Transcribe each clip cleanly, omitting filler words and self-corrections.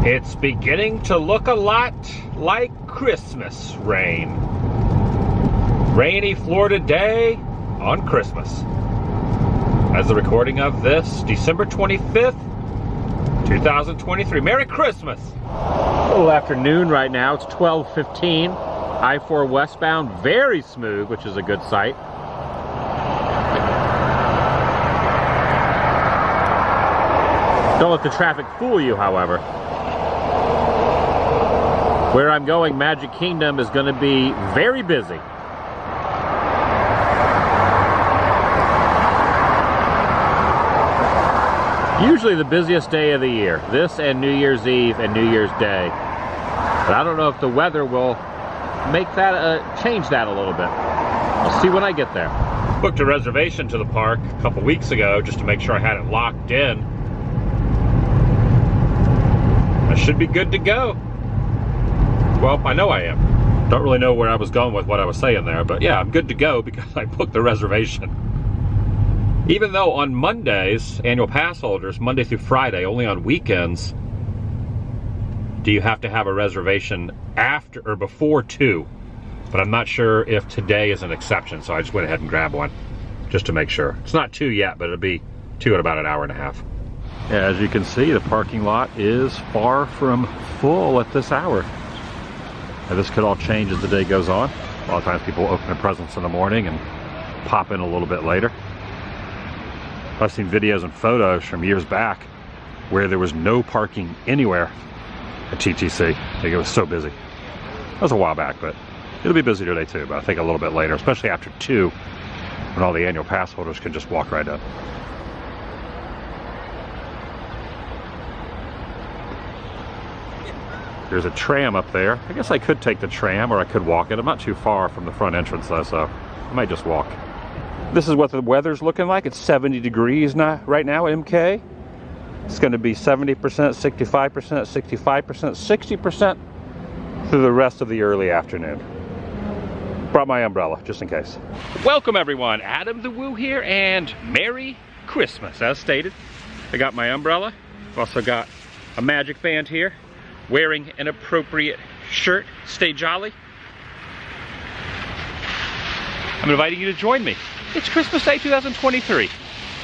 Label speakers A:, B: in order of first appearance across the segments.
A: It's beginning to look a lot like Christmas rain. Rainy Florida day on Christmas. As the recording of this, December 25th, 2023. Merry Christmas! A little afternoon right now. It's 12:15. I-4 westbound, very smooth, which is a good sight. Don't let the traffic fool you, however. Where I'm going, Magic Kingdom, is going to be very busy. Usually the busiest day of the year. This and New Year's Eve and New Year's Day. But I don't know if the weather will make that, change that a little bit. I'll see when I get there. Booked a reservation to the park a couple weeks ago just to make sure I had it locked in. I should be good to go. Well, I know I am. Don't really know where I was going with what I was saying there, but yeah, I'm good to go because I booked the reservation. Even though on Mondays, annual pass holders, Monday through Friday, only on weekends, do you have to have a reservation after or before 2. But I'm not sure if today is an exception, so I just went ahead and grabbed one just to make sure. It's not 2 yet, but it'll be 2 in about an hour and a half. Yeah, as you can see, the parking lot is far from full at this hour. Now, this could all change as the day goes on. A lot of times people open their presents in the morning and pop in a little bit later. I've seen videos and photos from years back where there was no parking anywhere at TTC. I think it was so busy. That was a while back, but it'll be busy today too, but I think a little bit later, especially after 2, when all the annual pass holders can just walk right in. There's a tram up there. I guess I could take the tram or I could walk it. I'm not too far from the front entrance though, so I might just walk. This is what the weather's looking like. It's 70 degrees now, right now at MK. It's going to be 70%, 65%, 65%, 60% through the rest of the early afternoon. Brought my umbrella, just in case. Welcome everyone, Adam the Woo here, and Merry Christmas, as stated. I got my umbrella. I've also got a magic band here, wearing an appropriate shirt. Stay jolly. I'm inviting you to join me. It's Christmas Day 2023.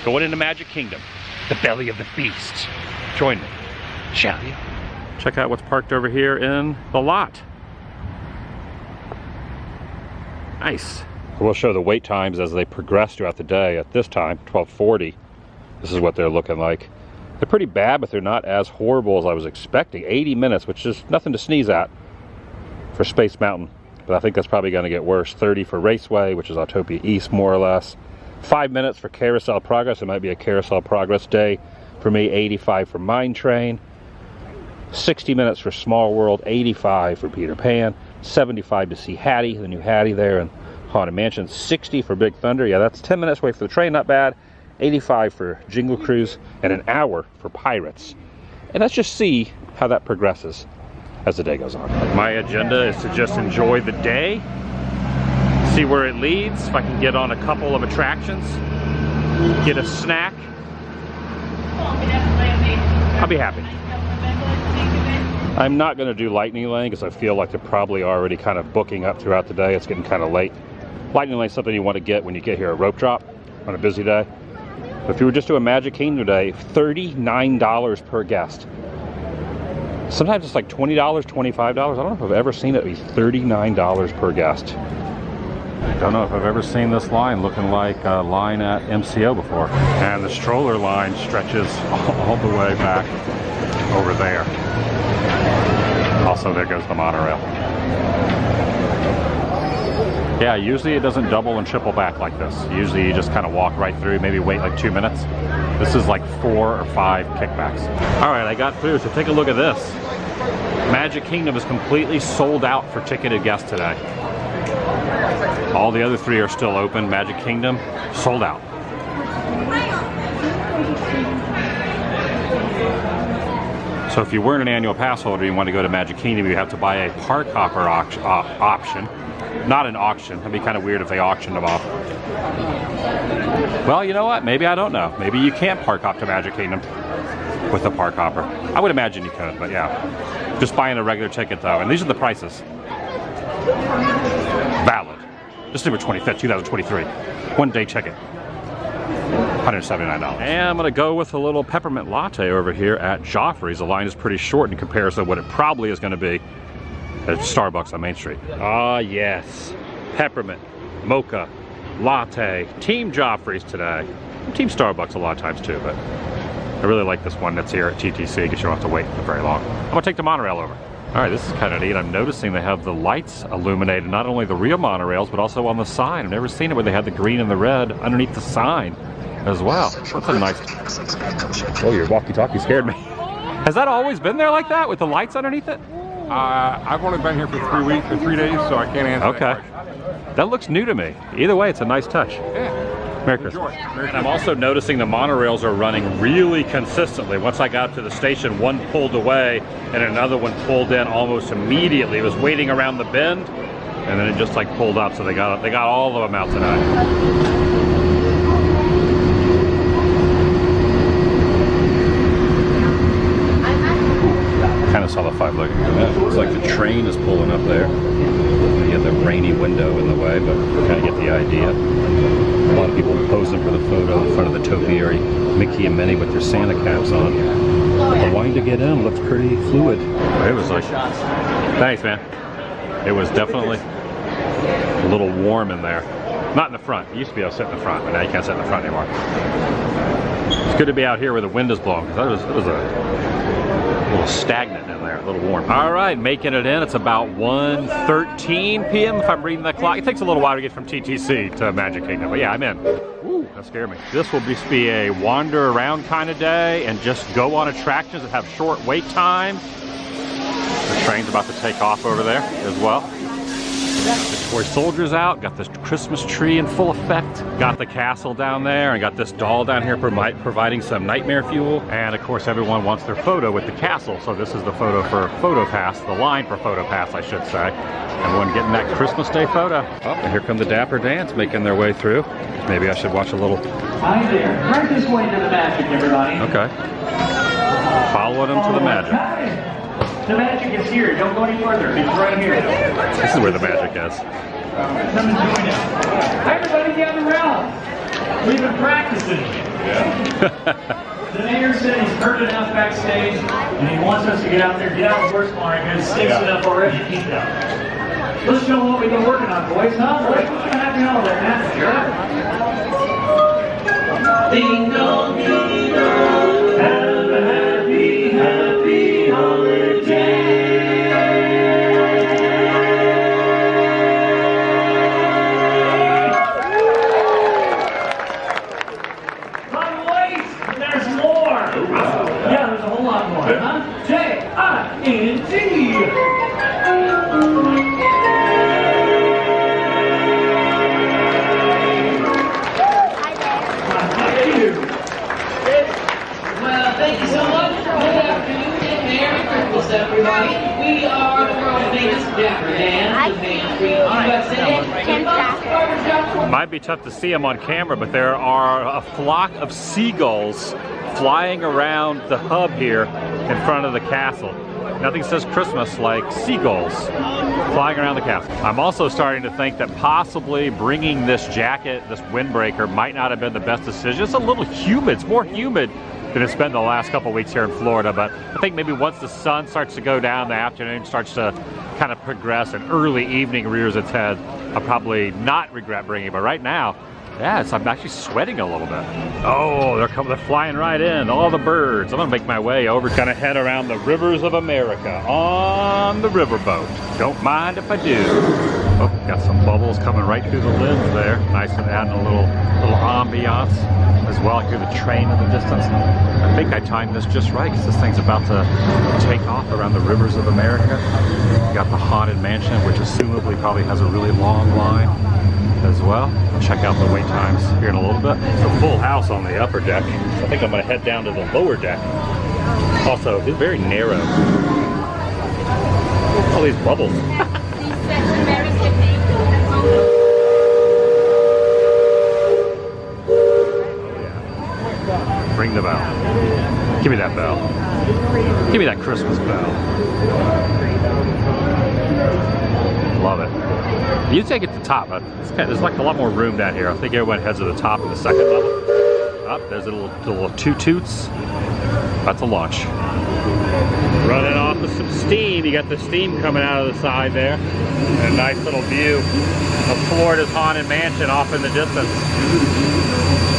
A: Going into Magic Kingdom, the belly of the beast. Join me, shall you? Check out what's parked over here in the lot. Nice. We'll show the wait times as they progress throughout the day. At this time, 12:40, this is what they're looking like. They're pretty bad, but they're not as horrible as I was expecting. 80 minutes, which is nothing to sneeze at for Space Mountain. But I think that's probably going to get worse. 30 for Raceway, which is Autopia East, more or less. 5 minutes for Carousel Progress. It might be a Carousel Progress day for me. 85 for Mine Train. 60 minutes for Small World. 85 for Peter Pan. 75 to see Hattie, the new Hattie there in Haunted Mansion. 60 for Big Thunder. Yeah, that's 10 minutes wait for the train, not bad. 85 for Jingle Cruise, and an hour for Pirates. And let's just see how that progresses as the day goes on. My agenda is to just enjoy the day, see where it leads, if I can get on a couple of attractions, get a snack, I'll be happy. I'm not going to do Lightning Lane because I feel like they're probably already kind of booking up throughout the day. It's getting kind of late. Lightning Lane is something you want to get when you get here, a rope drop on a busy day. But if you were just doing Magic Kingdom today, $39 per guest. Sometimes it's like $20, $25. I don't know if I've ever seen it be $39 per guest. Don't know if I've ever seen this line looking like a line at MCO before. And the stroller line stretches all the way back over there. Also, there goes the monorail. Yeah, usually it doesn't double and triple back like this. Usually you just kind of walk right through, maybe wait like 2 minutes. This is like 4 or 5 kickbacks. All right, I got through, so take a look at this. Magic Kingdom is completely sold out for ticketed guests today. All the other 3 are still open. Magic Kingdom, sold out. So if you weren't an annual pass holder and you want to go to Magic Kingdom, you have to buy a park hopper option. Not an auction. That'd be kind of weird if they auctioned them off. Well, you know what? Maybe I don't know. Maybe you can't park hop to Magic Kingdom. with the park hopper. I would imagine you could, but yeah. Just buying a regular ticket though, and these are the prices. Valid. December 25th, 2023. One-day ticket. $179. And I'm gonna go with a little peppermint latte over here at Joffrey's. The line is pretty short in comparison to what it probably is gonna be at Starbucks on Main Street. Ah, yes. Peppermint, mocha, latte. Team Joffrey's today. Team Starbucks a lot of times too, but I really like this one that's here at TTC because you don't have to wait for very long. I'm gonna take the monorail over. All right, this is kind of neat. I'm noticing they have the lights illuminated, not only the real monorails, but also on the sign. I've never seen it where they had the green and the red underneath the sign as well. That's a nice... Oh, your walkie-talkie scared me. Has that always been there like that, with the lights underneath it?
B: I've only been here for 3 weeks or 3 days, so I can't answer that question.
A: That looks new to me. Either way, it's a nice touch.
B: Yeah.
A: Merry Christmas. And I'm also noticing the monorails are running really consistently. Once I got up to the station, one pulled away and another one pulled in almost immediately. It was waiting around the bend and then it just like pulled up. So they got all of them out tonight. Kind of saw the five looking at that. Looks like the train is pulling up there. You get the rainy window in the way, but kind of get the idea. A lot of people posing for the photo in front of the topiary. Mickey and Minnie with their Santa caps on. The line to get in looks pretty fluid. It was like, thanks man. It was definitely a little warm in there. Not in the front. It used to be able to sit in the front, but now you can't sit in the front anymore. It's good to be out here where the wind is blowing, because it was a little stagnant in there, a little warm. All right, making it in. It's about 1:13 p.m. if I'm reading the clock. It takes a little while to get from TTC to Magic Kingdom, but yeah, I'm in. Ooh, that scared me. This will just be a wander around kind of day and just go on attractions that have short wait time. The train's about to take off over there as well. The toy soldiers out, got this Christmas tree in full effect, got the castle down there, and got this doll down here providing some nightmare fuel. And of course everyone wants their photo with the castle, so this is the photo for Photo Pass, the line for Photo Pass I should say. Everyone getting that Christmas Day photo. Oh, and here come the Dapper Dans making their way through. Maybe I should watch a little.
C: Hi there, right this way to the magic, everybody.
A: Okay. Following them to the magic.
C: The magic is here. Don't go any further. It's right here.
A: This is where the magic is.
C: Come and join us. Hi, everybody, gather around. We've been practicing. Yeah. The mayor said he's heard enough backstage, and he wants us to get out there, get out the horse barn, and stinks it up already. Let's show them what we've been working on, boys, huh? Boys, what's gonna happen all that magic? Ding dong, ding dong. Have a happy, happy holiday.
D: Everybody, we are the world famous Dapper Dans, the Main Street USA.
A: Might be tough to see them on camera, but there are a flock of seagulls flying around the hub here in front of the castle. Nothing says Christmas like seagulls flying around the castle. I'm also starting to think that possibly bringing this jacket, this windbreaker, might not have been the best decision. It's a little humid. It's more humid than it's been the last couple weeks here in Florida, but I think maybe once the sun starts to go down, the afternoon starts to kind of progress and early evening rears its head, I'll probably not regret bringing it, but right now, yeah, I'm actually sweating a little bit. Oh, they're flying right in, all the birds. I'm gonna make my way over, kind of head around the rivers of America on the Riverboat. Don't mind if I do. Oh, got some bubbles coming right through the lens there. Nice and adding a little ambiance as well. I hear the train in the distance. I think I timed this just right because this thing's about to take off around the rivers of America. You got the Haunted Mansion, which assumably probably has a really long line as well. Check out the wait times here in a little bit. It's a full house on the upper deck. So I think I'm going to head down to the lower deck. Also, it's very narrow. All these bubbles. Ring the bell. Give me that bell. Give me that Christmas bell. Love it. You take it to the top. There's like a lot more room down here. I think everyone heads to the top of the second level. Up there's a little toot-toots. That's a launch. Running off with some steam. You got the steam coming out of the side there. And a nice little view of Florida's Haunted Mansion off in the distance.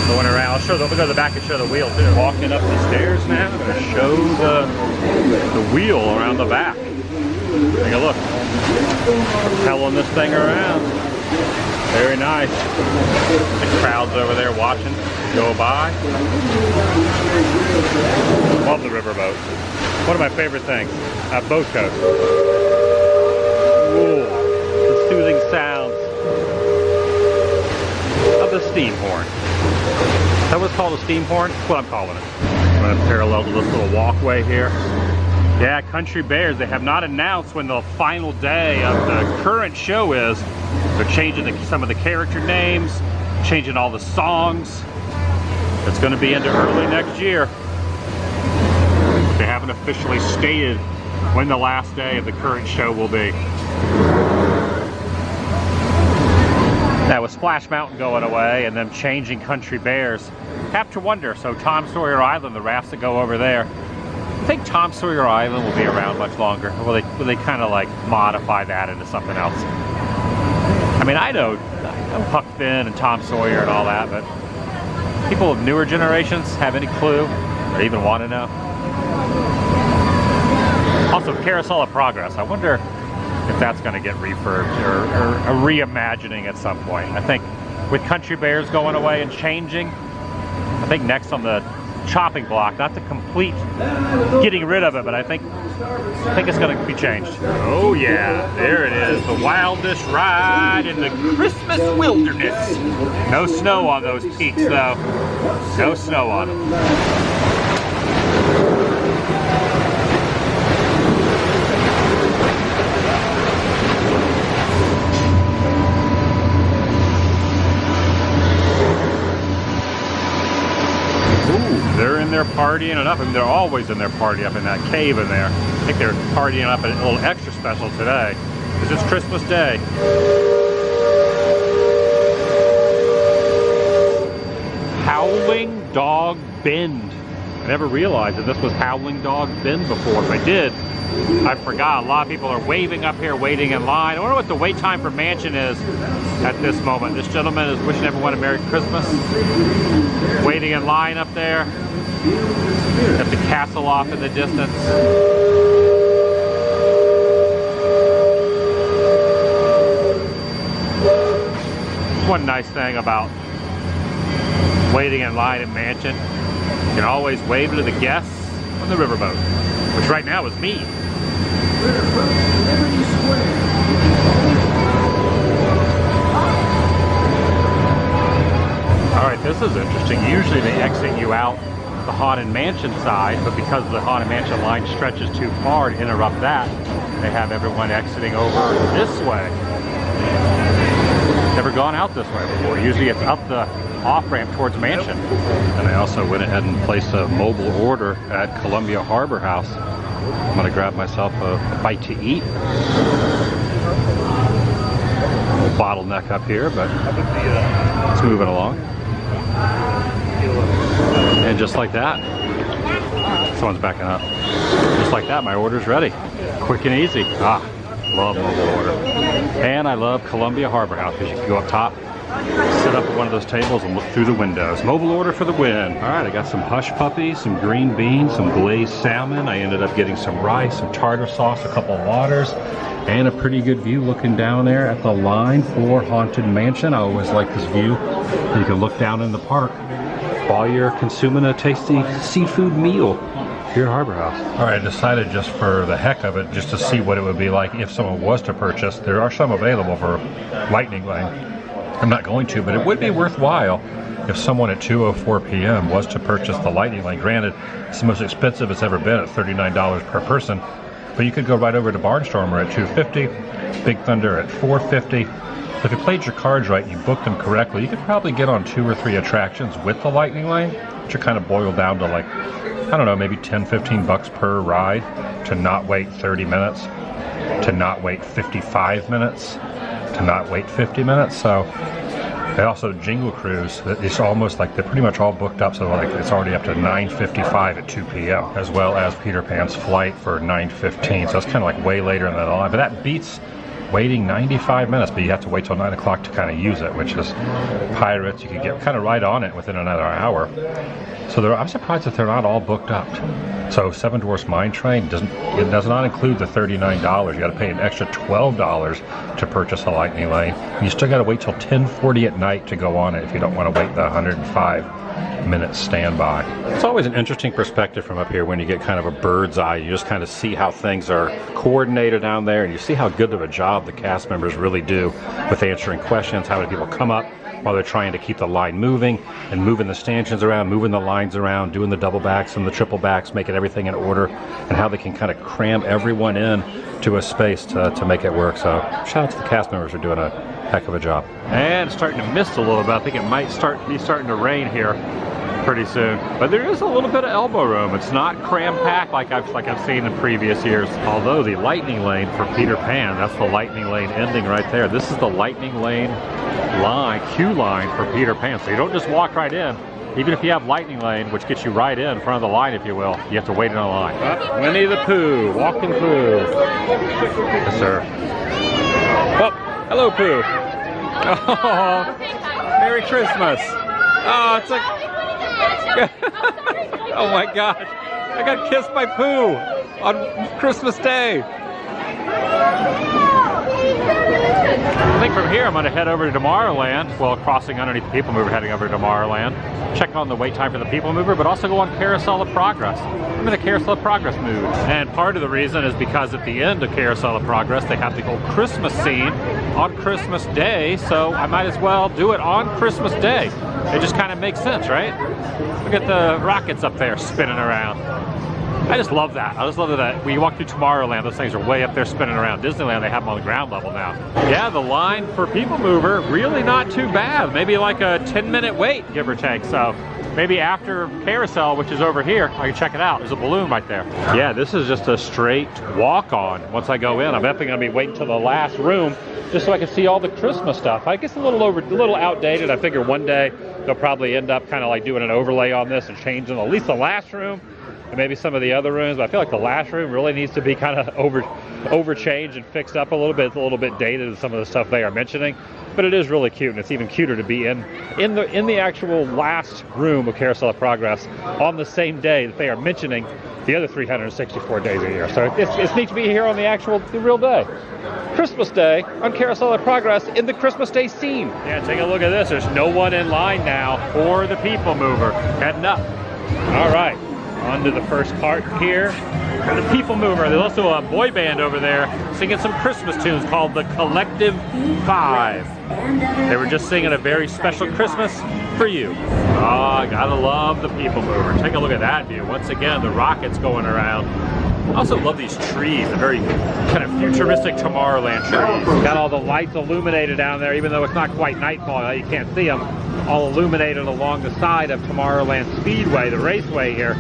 A: Going around. I'll show. Let me go to the back and show the wheel too. Walking up the stairs now. I'm going to show the wheel around the back. Take a look. Propelling this thing around. Very nice. The crowd's over there watching go by. Love the riverboat. One of my favorite things. Boat coast. Ooh, the soothing sounds of the steam horn. Is that what's called a steam horn? That's what I'm calling it. I'm going to parallel to this little walkway here. Yeah, Country Bears, they have not announced when the final day of the current show is. They're changing some of the character names, changing all the songs. It's going to be into early next year. They haven't officially stated when the last day of the current show will be. Now with Splash Mountain going away and them changing Country Bears, Capture Wonder, so Tom Sawyer Island, the rafts that go over there, I think Tom Sawyer Island will be around much longer. Will they kind of like modify that into something else? I mean, I know Huck Finn and Tom Sawyer and all that, but people of newer generations have any clue or even want to know? Also, Carousel of Progress. I wonder if that's going to get refurbed or a reimagining at some point. I think with Country Bears going away and changing, I think next on the chopping block, not the complete getting rid of it, but I think it's going to be changed. Oh yeah, there it is, the wildest ride in the Christmas wilderness. No snow on those peaks though. No snow on them. They're in there partying it up. I mean, they're always in there partying up in that cave in there. I think they're partying up a little extra special today, because it's Christmas Day. Howling Dog Bend. I never realized that this was Howling Dog Bend before. If I did, I forgot. A lot of people are waving up here, waiting in line. I wonder what the wait time for Mansion is at this moment. This gentleman is wishing everyone a Merry Christmas. Waiting in line up there. Got the castle off in the distance. One nice thing about waiting in line at Mansion, you can always wave to the guests on the riverboat, which right now is me. Alright, this is interesting. Usually they exit you out the Haunted Mansion side, but because the Haunted Mansion line stretches too far to interrupt that, they have everyone exiting over this way. Never gone out this way before. Usually it's up the off-ramp towards Mansion. And I also went ahead and placed a mobile order at Columbia Harbor House. I'm going to grab myself a bite to eat. Bottleneck up here, but it's moving along. And just like that, someone's backing up. Just like that, my order's ready. Quick and easy. Love mobile order. And I love Columbia Harbor House because you can go up top, sit up at one of those tables and look through the windows. Mobile order for the win. All right, I got some hush puppies, some green beans, some glazed salmon. I ended up getting some rice, some tartar sauce, a couple of waters, and a pretty good view looking down there at the line for Haunted Mansion. I always like this view. You can look down in the park while you're consuming a tasty seafood meal here at Harbor House. All right, I decided just for the heck of it, just to see what it would be like if someone was to purchase. There are some available for Lightning Lane. I'm not going to, but it would be worthwhile if someone at 2:04 p.m. was to purchase the Lightning Lane. Granted, it's the most expensive it's ever been at $39 per person, but you could go right over to Barnstormer at $250, Big Thunder at $450, So if you played your cards right, you booked them correctly, you could probably get on 2 or 3 attractions with the Lightning Lane, which are kind of boiled down to like, I don't know, maybe 10-15 bucks per ride, to not wait 30 minutes, to not wait 55 minutes, to not wait 50 minutes. So, and also Jingle Cruise, it's almost like they're pretty much all booked up, so like it's already up to 9:55 at 2 p.m. as well as Peter Pan's flight for 9:15. So it's kind of like way later in the line, but that beats waiting 95 minutes, but you have to wait till 9 o'clock to kind of use it, which is Pirates. You could get kind of right on it within another hour. So I'm surprised that they're not all booked up. So Seven Dwarfs Mine Train does not include the $39. You got to pay an extra $12 to purchase a Lightning Lane. You still got to wait till 10:40 at night to go on it if you don't want to wait the 105-minute standby. It's always an interesting perspective from up here when you get kind of a bird's eye. You just kind of see how things are coordinated down there, and you see how good of a job the cast members really do with answering questions, how many people come up while they're trying to keep the line moving and moving the stanchions around, moving the lines around, doing the double backs and the triple backs, making everything in order, and how they can kind of cram everyone in to a space to make it work. So shout out to the cast members for doing a heck of a job. And it's starting to mist a little bit. I think it might be starting to rain here pretty soon, but there is a little bit of elbow room. It's not cram-packed like I've seen in previous years. Although the Lightning Lane for Peter Pan, that's the Lightning Lane ending right there. This is the Lightning Lane queue line for Peter Pan. So you don't just walk right in. Even if you have Lightning Lane, which gets you right in front of the line, if you will, you have to wait in a line. Oh, Winnie the Pooh, walking through. Yes, sir. Oh, hello, Pooh. Oh, Merry Christmas. Oh, it's like... Oh my gosh, I got kissed by Pooh on Christmas Day. I think from here I'm going to head over to Tomorrowland, well, crossing underneath the People Mover, heading over to Tomorrowland, check on the wait time for the People Mover, but also go on Carousel of Progress. I'm in a Carousel of Progress mood. And part of the reason is because at the end of Carousel of Progress, they have the whole Christmas scene on Christmas Day, so I might as well do it on Christmas Day. It just kind of makes sense, right? Look at the rockets up there spinning around. I just love that. I just love that when you walk through Tomorrowland, those things are way up there spinning around. Disneyland, they have them on the ground level now. Yeah, the line for People Mover, really not too bad. Maybe like a 10-minute wait, give or take. So maybe after Carousel, which is over here, I can check it out. There's a balloon right there. Yeah, this is just a straight walk-on. Once I go in, I'm definitely going to be waiting till the last room just so I can see all the Christmas stuff. I guess a little outdated. I figure one day they'll probably end up kind of like doing an overlay on this and changing at least the last room and maybe some of the other rooms, but I feel like the last room really needs to be kind of overchanged and fixed up a little bit. It's a little bit dated in some of the stuff they are mentioning, but it is really cute, and it's even cuter to be in the actual last room of Carousel of Progress on the same day that they are mentioning the other 364 days a year. So it's neat to be here on the real day. Christmas Day on Carousel of Progress in the Christmas Day scene. Yeah, take a look at this. There's no one in line now for the People Mover. Heading up. All right. On to the first cart here for the People Mover. There's also a boy band over there singing some Christmas tunes called the Collective 5. They were just singing a very special Christmas for you. Oh, gotta love the People Mover. Take a look at that view. Once again, the rockets going around. I also love these trees, the very kind of futuristic Tomorrowland trees. Got all the lights illuminated down there, even though it's not quite nightfall. You can't see them. All illuminated along the side of Tomorrowland Speedway, the raceway here.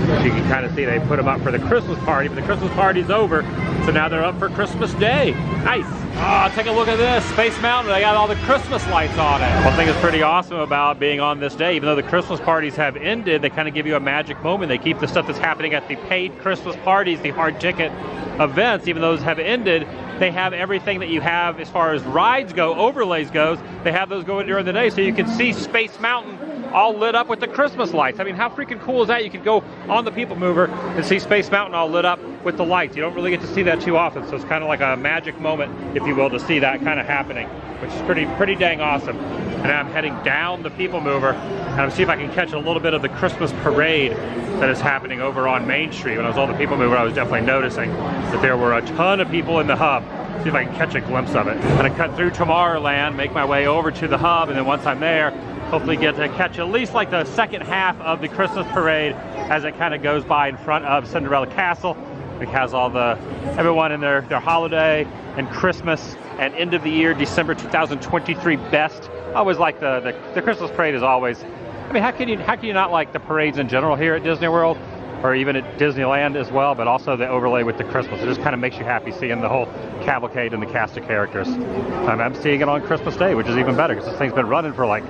A: So you can kind of see they put them up for the Christmas party, but the Christmas party's over, so now they're up for Christmas Day. Nice. Oh, take a look at this. Space Mountain, they got all the Christmas lights on it. One thing that's pretty awesome about being on this day, even though the Christmas parties have ended, they kind of give you a magic moment. They keep the stuff that's happening at the paid Christmas parties, the hard ticket events, even though those have ended, they have everything that you have as far as rides go, overlays goes, they have those going during the day, so you can see Space Mountain all lit up with the Christmas lights. I mean, how freaking cool is that? You could go on the People Mover and see Space Mountain all lit up with the lights. You don't really get to see that too often, so it's kind of like a magic moment, if you will, to see that kind of happening, which is pretty dang awesome. And I'm heading down the People Mover, and I'm see if I can catch a little bit of the Christmas parade that is happening over on Main Street. When I was on the People Mover, I was definitely noticing that there were a ton of people in the hub. See if I can catch a glimpse of it. I'm gonna cut through Tomorrowland, make my way over to the hub, and then once I'm there, hopefully get to catch at least like the second half of the Christmas parade as it kind of goes by in front of Cinderella Castle. It has all everyone in their holiday and Christmas and end of the year, December 2023 best. I always like the Christmas parade is always, I mean, how can you not like the parades in general here at Disney World or even at Disneyland as well, but also the overlay with the Christmas. It just kind of makes you happy seeing the whole cavalcade and the cast of characters. I'm seeing it on Christmas Day, which is even better because this thing's been running for like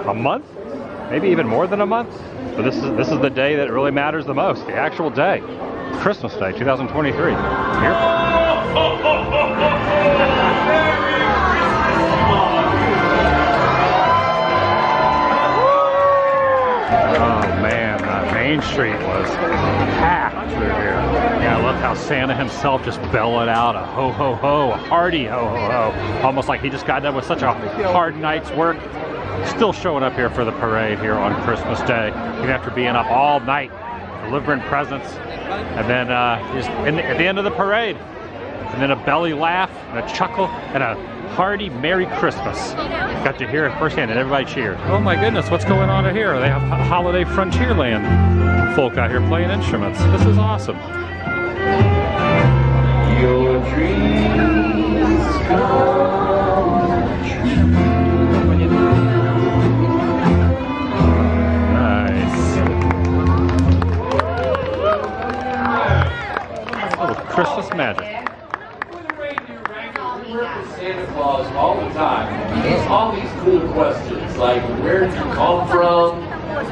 A: a month, maybe even more than a month. So this is the day that really matters the most, the actual day. Christmas Day 2023. Here. Oh man, Main Street was packed through here. Yeah, I love how Santa himself just bellowed out a ho ho ho, a hearty ho ho ho. Almost like he just got done with such a hard night's work. Still showing up here for the parade here on Christmas Day, even after being up all night delivering presents. And then at the end of the parade, and then a belly laugh and a chuckle and a hearty Merry Christmas. Got to hear it firsthand and everybody cheered. Oh my goodness, what's going on here? They have Holiday Frontierland folk out here playing instruments. This is awesome. Your dreams come true. Christmas magic.
E: Santa Claus all the time. He's all these cool questions, like where did you come from?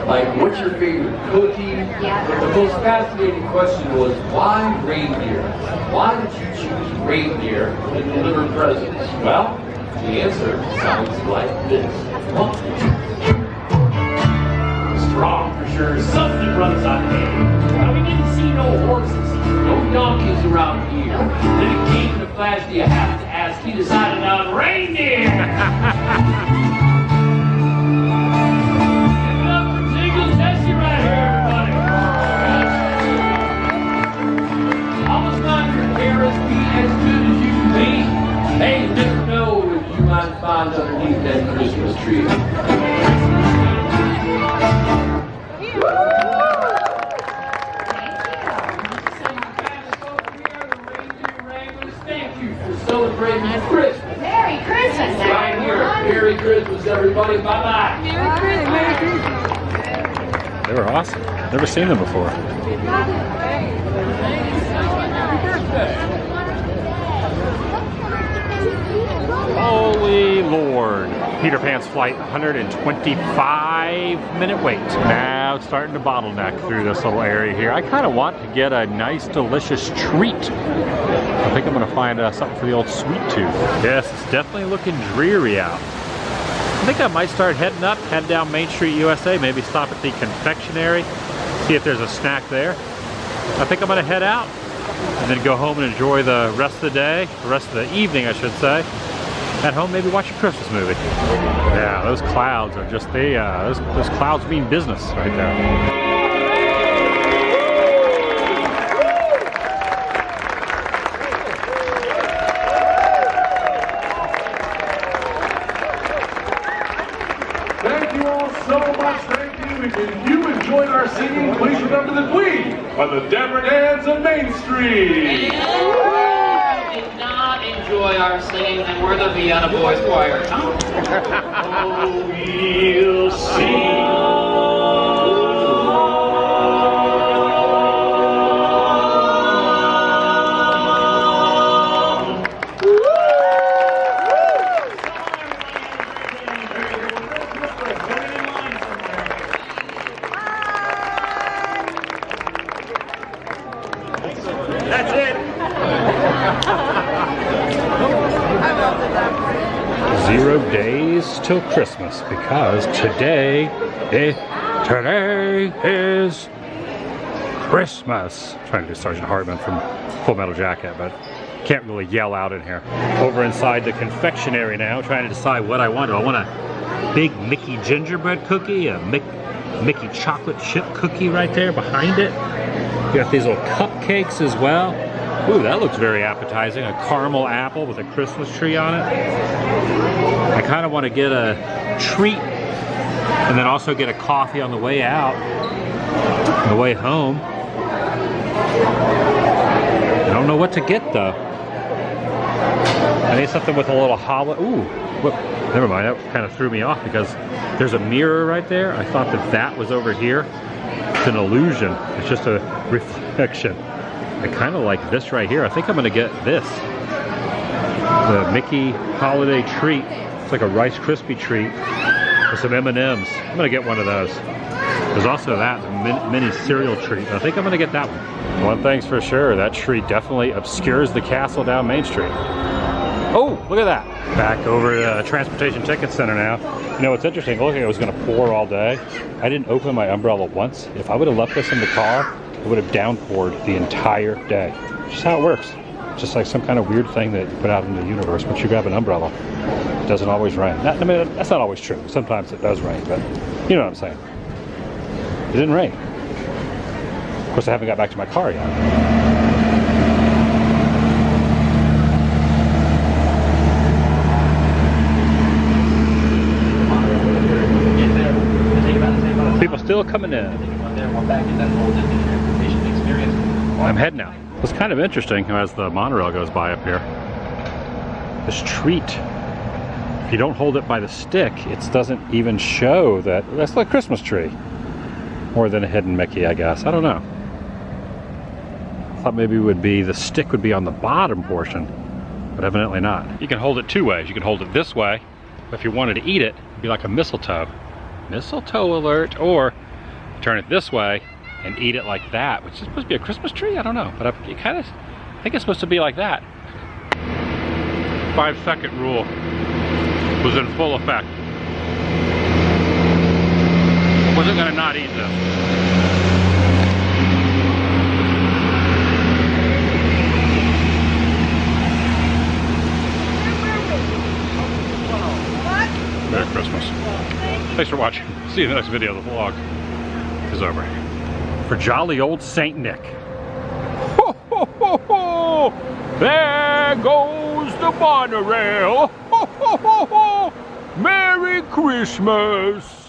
E: Like what's your favorite cookie? But the most fascinating question was why reindeer? Why did you choose reindeer to deliver presents? Well, the answer sounds like this.
C: Strong for sure. Something runs on hay. Now we didn't see no horses.
E: No donkeys around here.
C: Then it came to flash, do you have to ask? He decided on reindeer. Give it up for Jingle Tessie right here, everybody. Almost not your parents be as good as you can be.
E: Hey, you never know what you might find underneath that Christmas tree. Celebrating Christmas.
D: Merry Christmas,
E: Right here. Merry Christmas, everybody. Bye-bye.
D: Merry Christmas.
A: They were awesome. Never seen them before. Holy Lord. Peter Pan's flight, 125-minute wait. Now it's starting to bottleneck through this little area here. I kind of want to get a nice, delicious treat. I think I'm going to find something for the old sweet tooth. Yes, it's definitely looking dreary out. I think I might start heading up, head down Main Street, USA, maybe stop at the confectionery, see if there's a snack there. I think I'm going to head out and then go home and enjoy the rest of the day, the rest of the evening, I should say. At home, maybe watch a Christmas movie. Yeah, those clouds are just, those clouds mean business right there.
F: Thank you all so much. Thank you. If you enjoyed our singing, please remember that we are the Dapper Dans of Main Street.
D: Did not enjoy our singing, then we're the Vienna Boys Choir.
C: Oh, we'll see.
F: That's it.
A: 0 days till Christmas because today is Christmas. I'm trying to do Sergeant Hartman from Full Metal Jacket, but can't really yell out in here. Over inside the confectionery now, trying to decide what I want. Do I want a big Mickey gingerbread cookie, a Mickey chocolate chip cookie right there behind it? You got these little cupcakes as well. Ooh, that looks very appetizing. A caramel apple with a Christmas tree on it. I kind of want to get a treat and then also get a coffee on the way out, on the way home. what to get though. I need something with a little hollow. Ooh, whoop, never mind. That kind of threw me off because there's a mirror right there. I thought that that was over here. It's an illusion. It's just a reflection. I kind of like this right here. I think I'm gonna get this. The Mickey holiday treat. It's like a Rice Krispie treat with some M&Ms. I'm gonna get one of those. There's also that, the mini cereal treat. I think I'm gonna get that one. One thing's for sure, that tree definitely obscures the castle down Main Street. Oh, look at that. Back over to the Transportation Ticket Center now. You know, what's interesting, look, it was gonna pour all day. I didn't open my umbrella once. If I would have left this in the car, it would have downpoured the entire day. Just how it works. Just like some kind of weird thing that you put out into the universe. Once you grab an umbrella, it doesn't always rain. I mean, that's not always true. Sometimes it does rain, but you know what I'm saying. It didn't rain. Of course, I haven't got back to my car yet. People still coming in. I'm heading out. It's kind of interesting as the monorail goes by up here. This treat, if you don't hold it by the stick, it doesn't even show that. That's like a Christmas tree. More than a hidden Mickey, I guess. I don't know. I thought maybe it would be, the stick would be on the bottom portion, but evidently not. You can hold it two ways. You can hold it this way, but if you wanted to eat it, it'd be like a mistletoe. Mistletoe alert, or turn it this way and eat it like that, which is supposed to be a Christmas tree? I don't know, but I think it's supposed to be like that. 5-second rule was in full effect. I wasn't gonna not eat this. Merry Christmas. Thanks for watching. See you in the next video. The vlog is over. For jolly old Saint Nick. Ho, ho, ho, ho. There goes the monorail. Ho, ho, ho, ho. Merry Christmas.